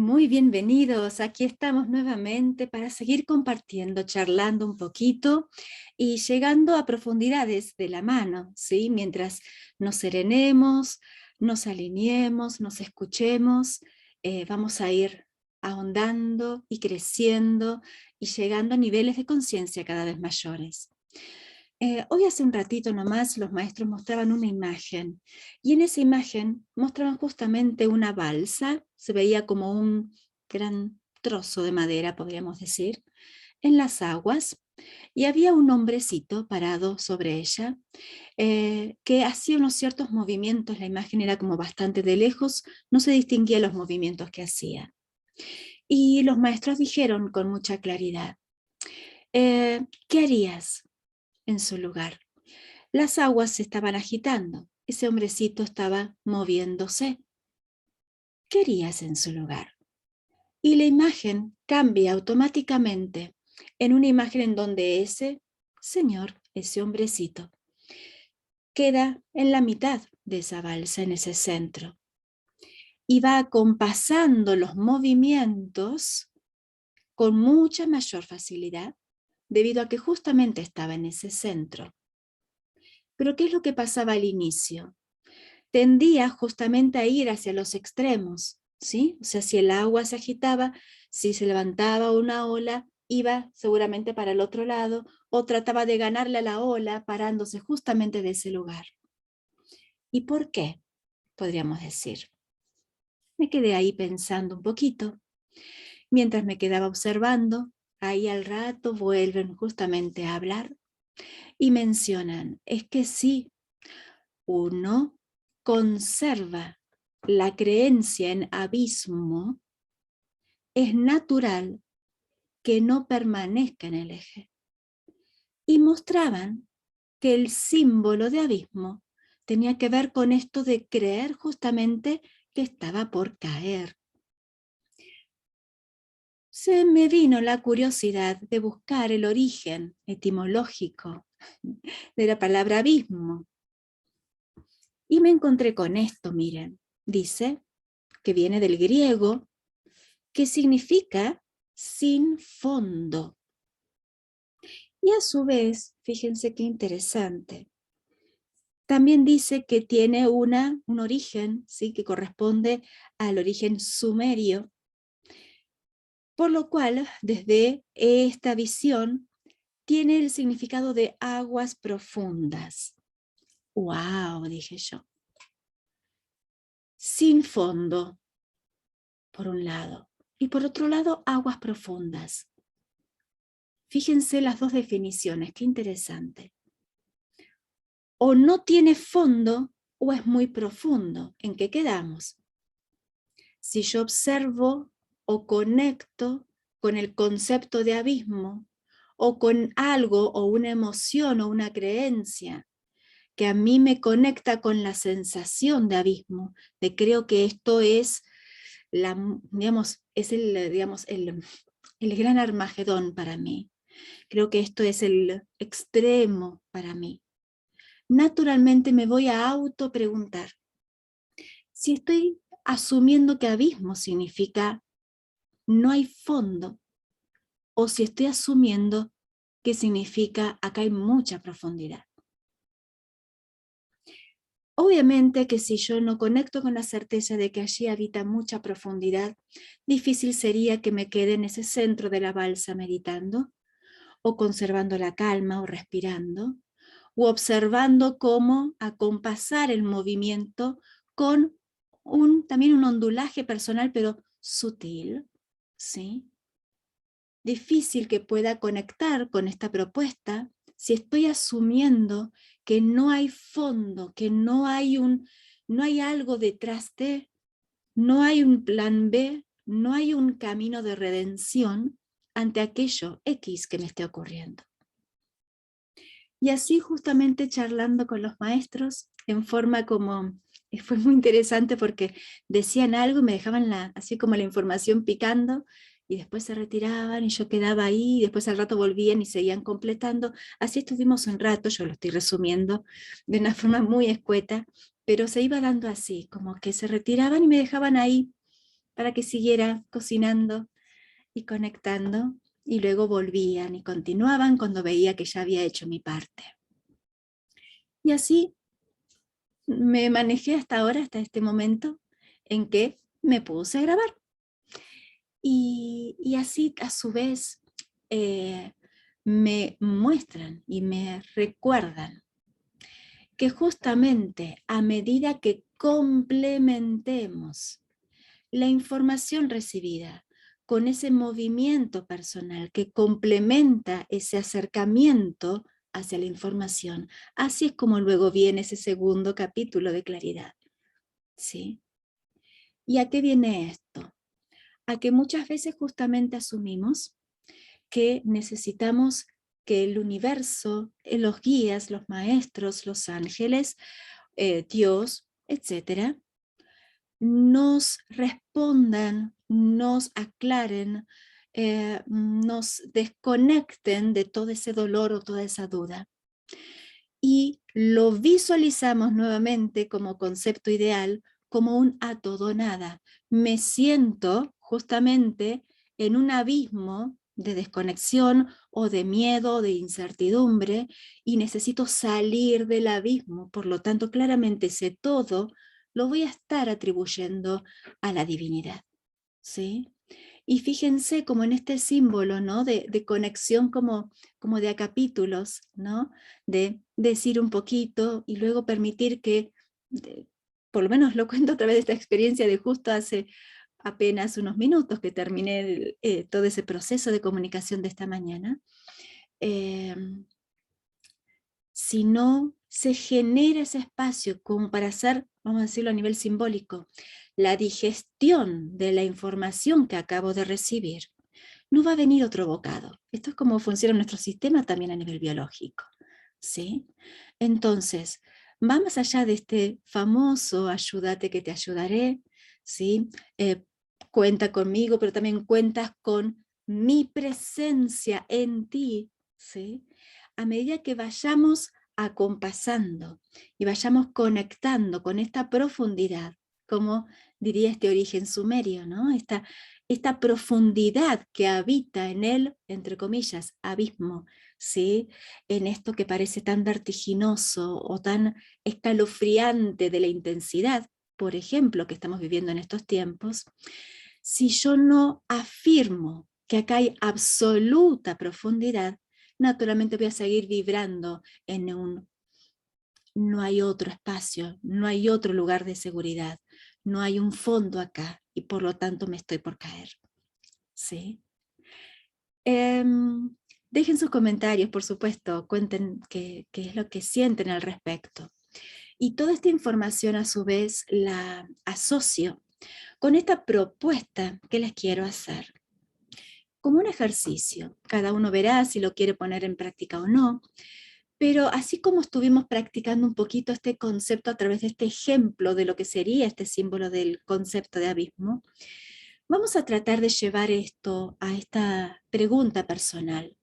Muy bienvenidos, aquí estamos nuevamente para seguir compartiendo, charlando un poquito y llegando a profundidades de la mano, ¿sí? Mientras nos serenemos, nos alineemos, nos escuchemos, vamos a ir ahondando y creciendo y llegando a niveles de conciencia cada vez mayores. Hoy hace un ratito nomás los maestros mostraban una imagen y en esa imagen mostraban justamente una balsa, se veía como un gran trozo de madera, podríamos decir, en las aguas y había un hombrecito parado sobre ella que hacía unos ciertos movimientos, la imagen era como bastante de lejos, no se distinguía los movimientos que hacía. Y los maestros dijeron con mucha claridad, ¿qué harías en su lugar? Las aguas se estaban agitando. Ese hombrecito estaba moviéndose. ¿Qué harías en su lugar? Y la imagen cambia automáticamente en una imagen en donde ese señor, ese hombrecito, queda en la mitad de esa balsa, en ese centro. Y va acompasando los movimientos con mucha mayor facilidad, debido a que justamente estaba en ese centro. Pero ¿qué es lo que pasaba al inicio? Tendía justamente a ir hacia los extremos, ¿sí? O sea, si el agua se agitaba, si se levantaba una ola, iba seguramente para el otro lado, o trataba de ganarle a la ola parándose justamente de ese lugar. ¿Y por qué? Podríamos decir. Me quedé ahí pensando un poquito. Mientras me quedaba observando, ahí al rato vuelven justamente a hablar y mencionan, es que sí, uno conserva la creencia en abismo, es natural que no permanezca en el eje. Y mostraban que el símbolo de abismo tenía que ver con esto de creer justamente que estaba por caer. Se me vino la curiosidad de buscar el origen etimológico de la palabra abismo. Y me encontré con esto, miren, dice que viene del griego, que significa sin fondo. Y a su vez, fíjense qué interesante, también dice que tiene un origen, ¿sí? Que corresponde al origen sumerio, por lo cual, desde esta visión, tiene el significado de aguas profundas. ¡Wow! Dije yo. Sin fondo, por un lado, y por otro lado, aguas profundas. Fíjense las dos definiciones, qué interesante. O no tiene fondo o es muy profundo. ¿En qué quedamos? Si yo observo o conecto con el concepto de abismo o con algo o una emoción o una creencia que a mí me conecta con la sensación de abismo, de creo que esto es, el gran Armagedón para mí. Creo que esto es el extremo para mí. Naturalmente me voy a auto preguntar, si estoy asumiendo que abismo significa no hay fondo, o si estoy asumiendo que significa acá hay mucha profundidad. Obviamente que si yo no conecto con la certeza de que allí habita mucha profundidad, difícil sería que me quede en ese centro de la balsa meditando, o conservando la calma, o respirando, o observando cómo acompasar el movimiento con también un ondulaje personal, pero sutil, ¿sí? Difícil que pueda conectar con esta propuesta si estoy asumiendo que no hay fondo, que no hay algo detrás de, no hay un plan B, no hay un camino de redención ante aquello X que me esté ocurriendo. Y así justamente charlando con los maestros en forma como, fue muy interesante porque decían algo y me dejaban así como la información picando y después se retiraban y yo quedaba ahí y después al rato volvían y seguían completando. Así estuvimos un rato, yo lo estoy resumiendo de una forma muy escueta, pero se iba dando así, como que se retiraban y me dejaban ahí para que siguiera cocinando y conectando, y luego volvían y continuaban cuando veía que ya había hecho mi parte. Y así me manejé hasta ahora, hasta este momento en que me puse a grabar. Y así a su vez me muestran y me recuerdan que justamente a medida que complementemos la información recibida con ese movimiento personal que complementa ese acercamiento hacia la información, así es como luego viene ese segundo capítulo de claridad. ¿Sí? ¿Y a qué viene esto? A que muchas veces justamente asumimos que necesitamos que el universo, los guías, los maestros, los ángeles, Dios, etcétera, nos respondan, nos aclaren, nos desconecten de todo ese dolor o toda esa duda. Y lo visualizamos nuevamente como concepto ideal, como un a todo nada. Me siento justamente en un abismo de desconexión o de miedo o de incertidumbre y necesito salir del abismo. Por lo tanto, claramente ese todo lo voy a estar atribuyendo a la divinidad. ¿Sí? Y fíjense como en este símbolo, ¿no? de conexión como de a capítulos, ¿no? De decir un poquito y luego permitir que, por lo menos lo cuento a través de esta experiencia de justo hace apenas unos minutos que terminé todo ese proceso de comunicación de esta mañana, si no se genera ese espacio como para hacer, vamos a decirlo a nivel simbólico, la digestión de la información que acabo de recibir, no va a venir otro bocado. Esto es como funciona nuestro sistema también a nivel biológico. ¿Sí? Entonces, va más allá de este famoso ayúdate que te ayudaré, ¿sí? Cuenta conmigo, pero también cuentas con mi presencia en ti, ¿sí? A medida que vayamos acompasando y vayamos conectando con esta profundidad, como diría este origen sumerio, ¿no? Esta profundidad que habita en él, entre comillas, abismo, ¿sí? En esto que parece tan vertiginoso o tan escalofriante de la intensidad, por ejemplo, que estamos viviendo en estos tiempos, si yo no afirmo que acá hay absoluta profundidad, naturalmente voy a seguir vibrando en no hay otro espacio, no hay otro lugar de seguridad, no hay un fondo acá y por lo tanto me estoy por caer. ¿Sí? Dejen sus comentarios, por supuesto, cuenten qué es lo que sienten al respecto. Y toda esta información a su vez la asocio con esta propuesta que les quiero hacer. Como un ejercicio, cada uno verá si lo quiere poner en práctica o no, pero así como estuvimos practicando un poquito este concepto a través de este ejemplo de lo que sería este símbolo del concepto de abismo, vamos a tratar de llevar esto a esta pregunta personal.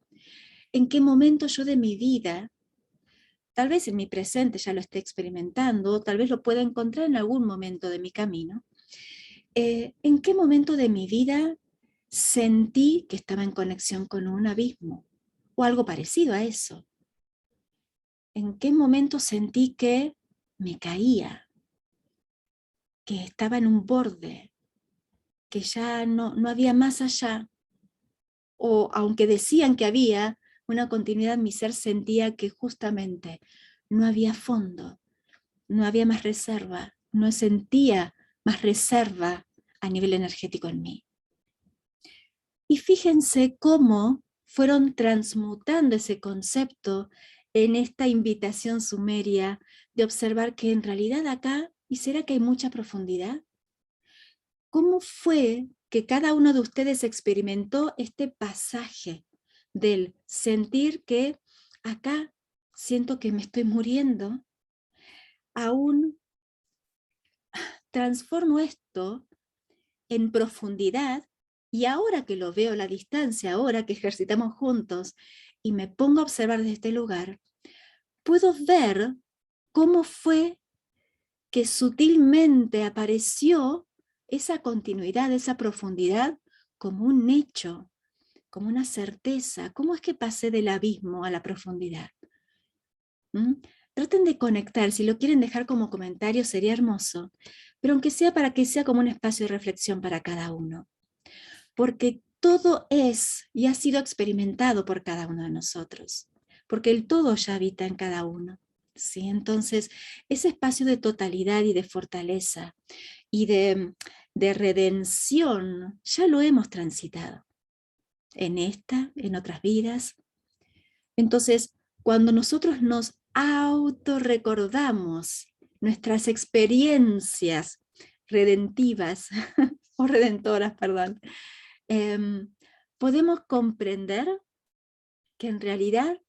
¿En qué momento yo de mi vida, tal vez en mi presente ya lo esté experimentando, tal vez lo pueda encontrar en algún momento de mi camino, en qué momento de mi vida sentí que estaba en conexión con un abismo o algo parecido a eso? ¿En qué momento sentí que me caía, que estaba en un borde, que ya no había más allá? O aunque decían que había una continuidad, mi ser sentía que justamente no había fondo, no había más reserva, no sentía más reserva a nivel energético en mí. Y fíjense cómo fueron transmutando ese concepto en esta invitación sumeria de observar que en realidad acá, ¿y será que hay mucha profundidad? ¿Cómo fue que cada uno de ustedes experimentó este pasaje del sentir que acá siento que me estoy muriendo? Aún transformo esto en profundidad y ahora que lo veo a la distancia, ahora que ejercitamos juntos y me pongo a observar desde este lugar, puedo ver cómo fue que sutilmente apareció esa continuidad, esa profundidad como un hecho, como una certeza. ¿Cómo es que pasé del abismo a la profundidad? ¿Mm? Traten de conectar, si lo quieren dejar como comentario sería hermoso, pero aunque sea para que sea como un espacio de reflexión para cada uno, porque todo es y ha sido experimentado por cada uno de nosotros, porque el todo ya habita en cada uno. ¿Sí? Entonces, ese espacio de totalidad y de fortaleza y de redención ya lo hemos transitado en esta, en otras vidas. Entonces, cuando nosotros nos autorrecordamos nuestras experiencias redentivas o redentoras, perdón, podemos comprender que en realidad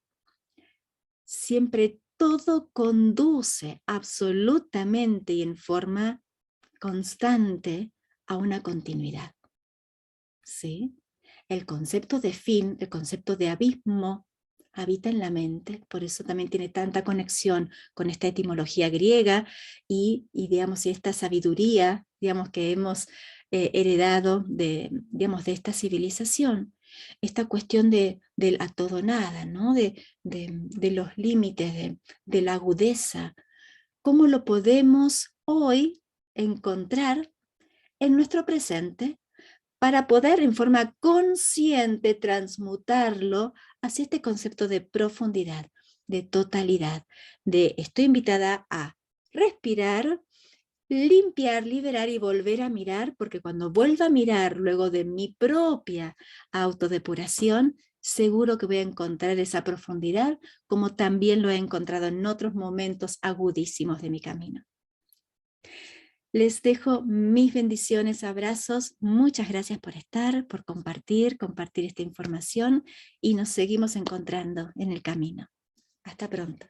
siempre todo conduce absolutamente y en forma constante a una continuidad. ¿Sí? El concepto de fin, el concepto de abismo, habita en la mente, por eso también tiene tanta conexión con esta etimología griega digamos, y esta sabiduría, digamos, que hemos heredado digamos, de esta civilización. Esta cuestión del a todo nada, ¿no? De los límites, de la agudeza. ¿Cómo lo podemos hoy encontrar en nuestro presente para poder en forma consciente transmutarlo hacia este concepto de profundidad, de totalidad, de estoy invitada a respirar, limpiar, liberar y volver a mirar, porque cuando vuelva a mirar luego de mi propia autodepuración, seguro que voy a encontrar esa profundidad, como también lo he encontrado en otros momentos agudísimos de mi camino. Les dejo mis bendiciones, abrazos. Muchas gracias por estar, por compartir esta información y nos seguimos encontrando en el camino. Hasta pronto.